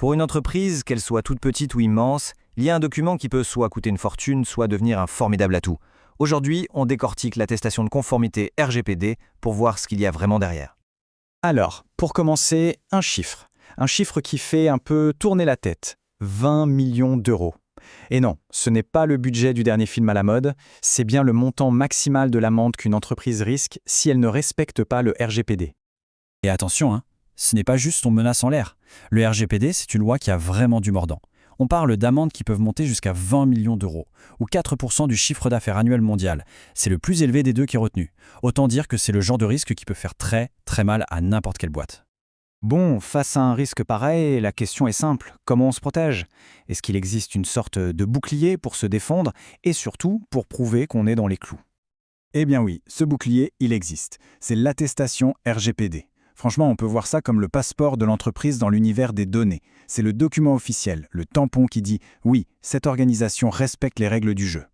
Pour une entreprise, qu'elle soit toute petite ou immense, il y a un document qui peut soit coûter une fortune, soit devenir un formidable atout. Aujourd'hui, on décortique l'attestation de conformité RGPD pour voir ce qu'il y a vraiment derrière. Alors, pour commencer, un chiffre. Un chiffre qui fait un peu tourner la tête. 20 millions d'euros. Et non, ce n'est pas le budget du dernier film à la mode, c'est bien le montant maximal de l'amende qu'une entreprise risque si elle ne respecte pas le RGPD. Et attention, ce n'est pas juste on menace en l'air. Le RGPD, c'est une loi qui a vraiment du mordant. On parle d'amendes qui peuvent monter jusqu'à 20 millions d'euros, ou 4% du chiffre d'affaires annuel mondial. C'est le plus élevé des deux qui est retenu. Autant dire que c'est le genre de risque qui peut faire très, très mal à n'importe quelle boîte. Bon, face à un risque pareil, la question est simple. Comment on se protège? Est-ce qu'il existe une sorte de bouclier pour se défendre et surtout pour prouver qu'on est dans les clous? Eh bien oui, ce bouclier, il existe. C'est l'attestation RGPD. Franchement, on peut voir ça comme le passeport de l'entreprise dans l'univers des données. C'est le document officiel, le tampon qui dit « Oui, cette organisation respecte les règles du jeu ».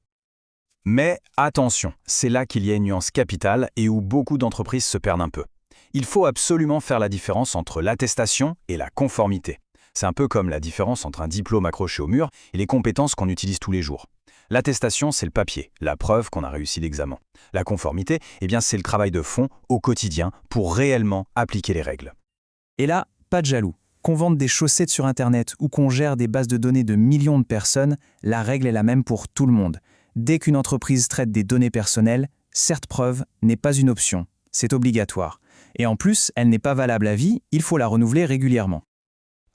Mais attention, c'est là qu'il y a une nuance capitale et où beaucoup d'entreprises se perdent un peu. Il faut absolument faire la différence entre l'attestation et la conformité. C'est un peu comme la différence entre un diplôme accroché au mur et les compétences qu'on utilise tous les jours. L'attestation, c'est le papier, la preuve qu'on a réussi l'examen. La conformité, c'est le travail de fond au quotidien pour réellement appliquer les règles. Et là, pas de jaloux. Qu'on vende des chaussettes sur Internet ou qu'on gère des bases de données de millions de personnes, la règle est la même pour tout le monde. Dès qu'une entreprise traite des données personnelles, cette preuve n'est pas une option, c'est obligatoire. Et en plus, elle n'est pas valable à vie, il faut la renouveler régulièrement.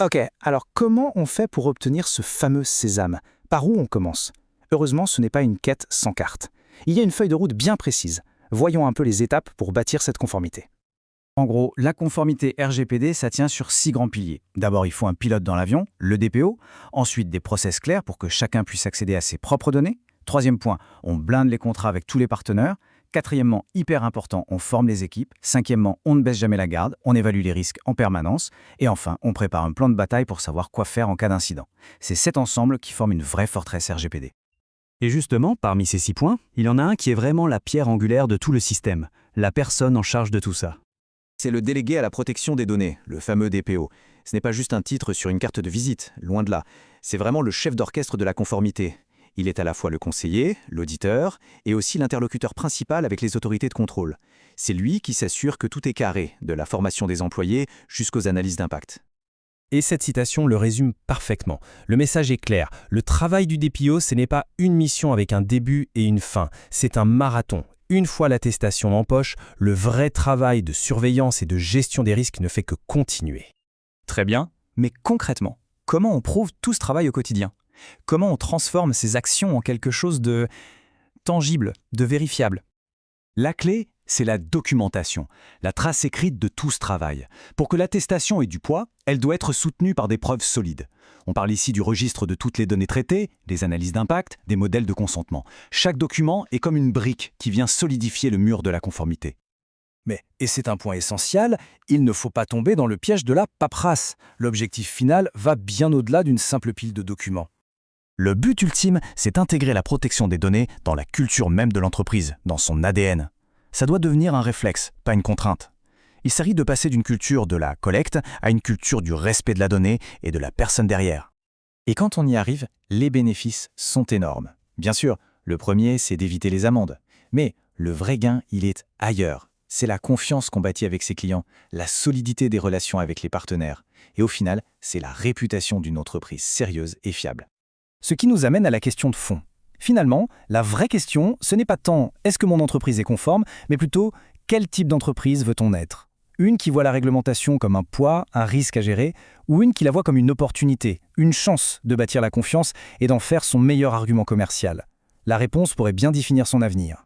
Ok, alors comment on fait pour obtenir ce fameux sésame? Par où on commence? Heureusement, ce n'est pas une quête sans carte. Il y a une feuille de route bien précise. Voyons un peu les étapes pour bâtir cette conformité. En gros, la conformité RGPD, ça tient sur 6 grands piliers. D'abord, il faut un pilote dans l'avion, le DPO. Ensuite, des process clairs pour que chacun puisse accéder à ses propres données. Troisième point, on blinde les contrats avec tous les partenaires. Quatrièmement, hyper important, on forme les équipes. Cinquièmement, on ne baisse jamais la garde, on évalue les risques en permanence. Et enfin, on prépare un plan de bataille pour savoir quoi faire en cas d'incident. C'est cet ensemble qui forme une vraie forteresse RGPD. Et justement, parmi ces 6 points, il y en a un qui est vraiment la pierre angulaire de tout le système, la personne en charge de tout ça. C'est le délégué à la protection des données, le fameux DPO. Ce n'est pas juste un titre sur une carte de visite, loin de là. C'est vraiment le chef d'orchestre de la conformité. Il est à la fois le conseiller, l'auditeur et aussi l'interlocuteur principal avec les autorités de contrôle. C'est lui qui s'assure que tout est carré, de la formation des employés jusqu'aux analyses d'impact. Et cette citation le résume parfaitement. Le message est clair. Le travail du DPO, ce n'est pas une mission avec un début et une fin. C'est un marathon. Une fois l'attestation en poche, le vrai travail de surveillance et de gestion des risques ne fait que continuer. Très bien, mais concrètement, comment on prouve tout ce travail au quotidien? Comment on transforme ces actions en quelque chose de tangible, de vérifiable? La clé, c'est la documentation, la trace écrite de tout ce travail. Pour que l'attestation ait du poids, elle doit être soutenue par des preuves solides. On parle ici du registre de toutes les données traitées, des analyses d'impact, des modèles de consentement. Chaque document est comme une brique qui vient solidifier le mur de la conformité. Mais, et c'est un point essentiel, il ne faut pas tomber dans le piège de la paperasse. L'objectif final va bien au-delà d'une simple pile de documents. Le but ultime, c'est d'intégrer la protection des données dans la culture même de l'entreprise, dans son ADN. Ça doit devenir un réflexe, pas une contrainte. Il s'agit de passer d'une culture de la collecte à une culture du respect de la donnée et de la personne derrière. Et quand on y arrive, les bénéfices sont énormes. Bien sûr, le premier, c'est d'éviter les amendes. Mais le vrai gain, il est ailleurs. C'est la confiance qu'on bâtit avec ses clients, la solidité des relations avec les partenaires. Et au final, c'est la réputation d'une entreprise sérieuse et fiable. Ce qui nous amène à la question de fond. Finalement, la vraie question, ce n'est pas tant « est-ce que mon entreprise est conforme ?», mais plutôt « quel type d'entreprise veut-on être ?» Une qui voit la réglementation comme un poids, un risque à gérer, ou une qui la voit comme une opportunité, une chance de bâtir la confiance et d'en faire son meilleur argument commercial. La réponse pourrait bien définir son avenir.